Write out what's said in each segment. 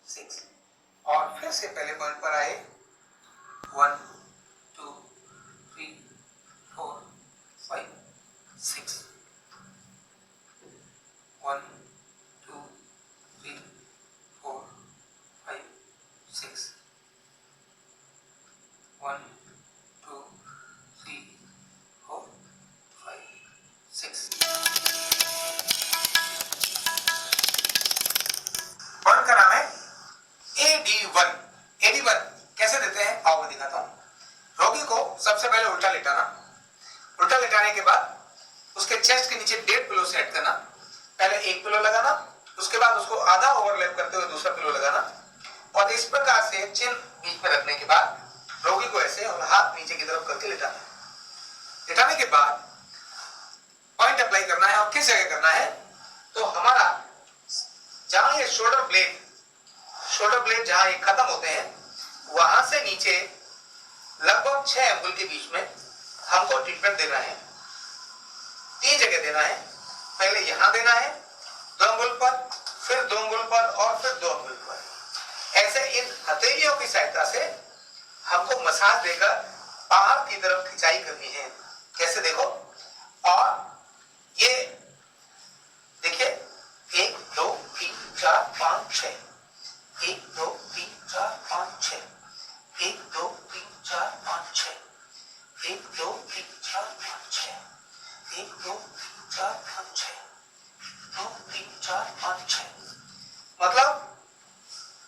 6 और फिर से पहले पॉइंट पर आए 1 2 3 4 5 6 1 2 3 4 5 6 1 2 3 4 5 6 पॉइंट का नाम है AD1। AD1 कैसे देते हैं आओ मैं दिखाता हूं। रोगी को सबसे पहले उल्टा लेटाना, उल्टा लेटाने के बाद उसके चेस्ट के नीचे 1.5 पिलो सेट करना। पहले एक पिलो लगाना, उसके बाद उसको आधा ओवरलैप करते हुए दूसरा पिलो लगाना और इस प्रकार से चिन बीच में रखने के बाद रोगी को ऐसे और हाथ नीचे की तरफ करके लेटाना। लेटाने के बाद पॉइंट अप्लाई करना है और किस जगह करना है तो हमारा जहां ये शोल्डर ब्लेड जहां ये खत्म होते हैं वहां से नीचे लगभग 6 अंगुल के बीच में हमको ट्रीटमेंट देना है। 3 जगह देना है। पहले यहां देना है 2 अंगुल पर, फिर 2 अंगुल पर और फिर 2 अंगुल पर। ऐसे इन हथेलियों की सहायता से हमको मसाज देकर बाहर की तरफ खिंचाई करनी है। कैसे देखो, और ये देखिए 1 2 3 4 5 6 1 2 3 4 5 6 1 2 3 4 5 6 1 2 3 4 5 6 1 2 3 4 5 6 2 3 4 5 6। मतलब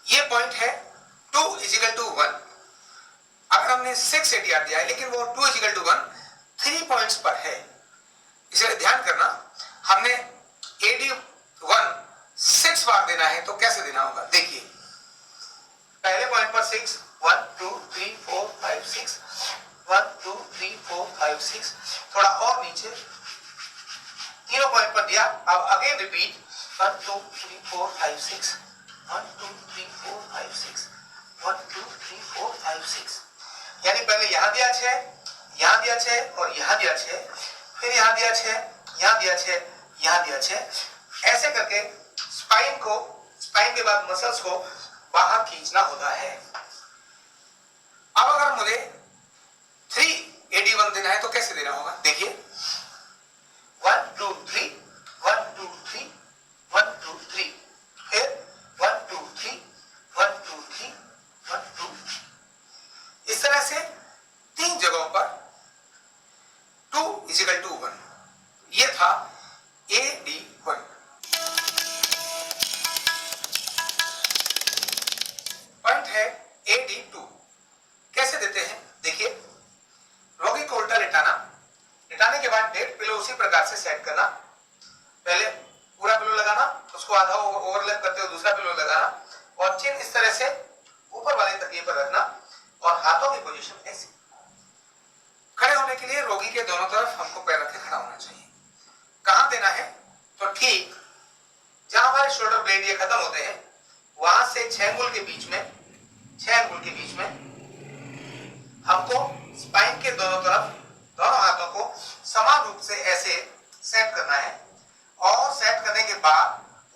ये पॉइंट है 2 = 1। अगर हमने 6 ADR दिया है लेकिन वो 2 = 1 3 पॉइंट्स पर है, इसे ध्यान करना। हमने AD1 6 बार देना है तो कैसे देना होगा देखिए। पहले पॉइंट पर 6 1 2 3 4 5 6 1 2 3 4 5 6, थोड़ा और नीचे तीनों पॉइंट पर दिया। अब अगेन रिपीट 1 2 3 4 5 6 1 2 3 4 5 6 1 2 3 4 5 6। यानी पहले यहां दिया 6, यहां दिया 6 और यहां दिया 6, फिर यहां दिया 6, यहां दिया 6, यहां दिया 6। ऐसे करके स्पाइन के बाद मसल्स को बाहर खींचना होता है। अब अगर मुझे 3 AD1 देना है तो कैसे देना होगा देखिए। 1 2 3 1 2 3 1 2 3, फिर 1 2 3 1 2 3 1 2 3। इस तरह से 3 जगहों पर 2 = 1। ये था AD1। पॉइंट है AD2। कैसे देते हैं देखिए। रोगी को उल्टा लेटाना, लेटाने के बाद 1.5 पिलो उसी प्रकार से सेट करना। पहले पूरा पिलो लगाना, उसको आधा ओवरलैप करते हुए दूसरा पिलो लगाना और चिन इस तरह से ऊपर वाले तकिए पर रखना और हाथों की पोजीशन ऐसी। खड़े होने के लिए रोगी के दोनों तरफ हमको पैर रख के खड़ा होना चाहिए। कहां देना है तो ठीक जहां हमारे शोल्डर ब्लेड ये खत्म होते हैं वहां से 6 अंगुल के बीच में हमको स्पाइन के दोनों तरफ दोनों हाथों को समान रूप से ऐसे सेट करना है और सेट करने के बाद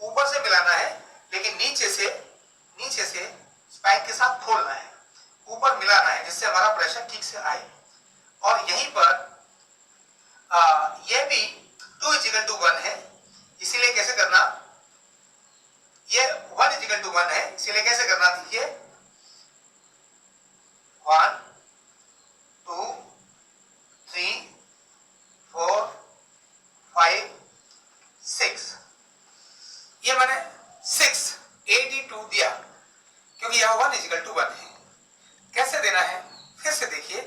ऊपर से मिलाना है, लेकिन नीचे से स्पाइन के साथ खोलना है, ऊपर मिलाना है जिससे हमारा प्रेशर ठीक से आए। और यहीं पर यह भी 2 = 1 है, इसीलिए कैसे करना, ये 1 = 1 है, इसीलिए कैसे करना देखिए। 1 2 3 4 5 6। ये मैंने 6 AD2 दिया क्योंकि यह 1 = 1 है। कैसे देना है फिर से देखिए।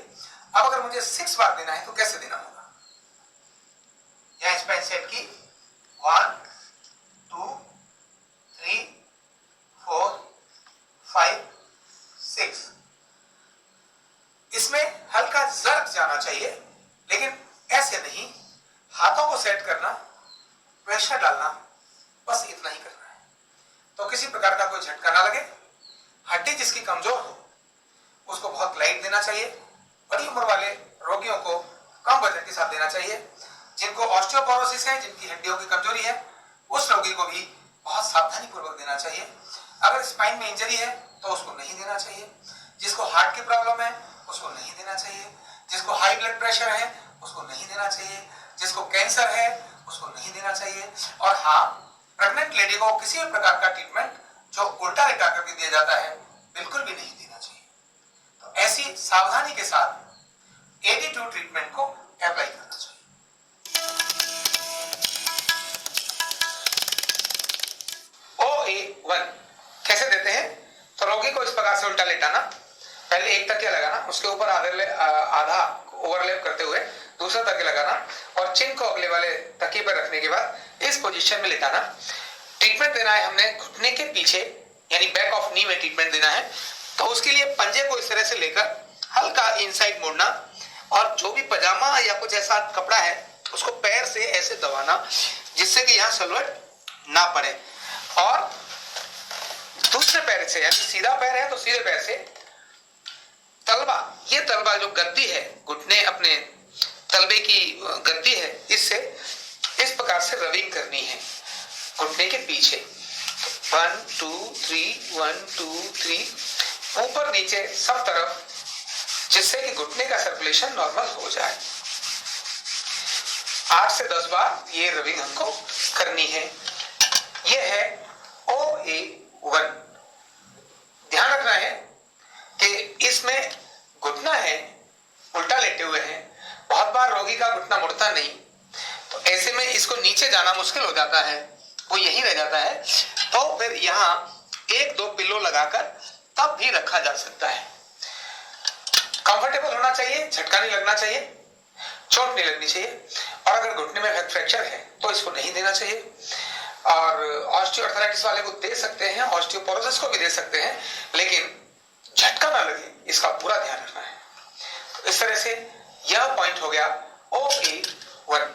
अब अगर मुझे 6 बार देना है तो कैसे देना होगा। यहां स्पाइन सेट की 1 2 3 4 5 6। इसमें हल्का जर्क जाना चाहिए, लेकिन ऐसे नहीं। हाथों को सेट करना, प्रेशर डालना, बस इतना ही करना है तो किसी प्रकार का कोई झटका ना लगे। हड्डी जिसकी कमजोर हो उसको बहुत लाइट देना चाहिए। बड़ी उम्र वाले रोगियों को कम वजन के साथ देना चाहिए। जिनको ऑस्टियोपोरोसिस है, जिनकी हड्डियों की कमजोरी है, उस रोगी को भी बहुत सावधानी पूर्वक देना चाहिए। अगर स्पाइन में इंजरी है तो उसको नहीं देना चाहिए। जिसको हार्ट की प्रॉब्लम है उसको नहीं देना चाहिए। जिसको हाई ब्लड प्रेशर है उसको नहीं देना चाहिए। जिसको कैंसर है उसको नहीं देना चाहिए। और हाँ, प्रेग्नेंट लेडी को किसी भी प्रकार का ट्रीटमेंट जो उल्टा लेटा करके दिया जाता है बिल्कुल भी नहीं देना चाहिए। तो ऐसी सावधानी के साथ AD2 ट्रीटमेंट को अप्लाई करना चाहिए। OA1 कैसे देते हैं? तो रोगी को इस प्रकार से उल्टा लेटाना, पहले एक तकिया लगाना, उसके ऊपर आधा ओवरलैप करते हुए दूसरा तकिया लगाना और चिन को अगले वाले तकिए पर रखने के बाद इस पोजीशन में लेटाना। ट्रीटमेंट देना है हमने घुटने के पीछे यानी बैक ऑफ नी में ट्रीटमेंट देना है। तो उसके लिए पंजे को इस तरह से लेकर हल्का इनसाइड मोड़ना और जो भी पजामा या कुछ ऐसा कपड़ा है उसको पैर से ऐसे दबाना जिससे कि यहाँ सलवट ना पड़े। और दूसरे पैर से, यानी सीधा पैर है तो सीधे पैर से तलवा जो गद्दी है, घुटने अपने तलबे की गद्दी है, इससे इस प्रकार से रबिंग करनी है घुटने के पीछे। 1 2 3 1 2 3 ऊपर नीचे सब तरफ, जिससे कि घुटने का सर्कुलेशन नॉर्मल हो जाए। 8 से 10 बार ये रबिंग हमको करनी है। ये है OA1। ध्यान रखना है कि इसमें घुटना है, उल्टा लेटे हुए हैं, बहुत बार रोगी का घुटना मुड़ता नहीं, तो ऐसे में इसको नीचे जाना मुश्किल हो जाता है, वो यहीं रह जाता है। तो फिर यहाँ 1-2 पिलो लगाकर तब भी रखा जा सकता है। कंफर्टेबल होना चाहिए, झटका नहीं लगना चाहिए, चोट नहीं लगनी चाहिए। और अगर घुटने में फ्रैक्चर है तो इसको नहीं देना चाहिए। और ऑस्टियोआर्थराइटिस वाले को दे सकते हैं, ऑस्टियोपोरोसिस को भी दे सकते हैं, लेकिन झटका ना लगे इसका पूरा ध्यान रखना है। तो इस तरह से यह पॉइंट हो गया OA1।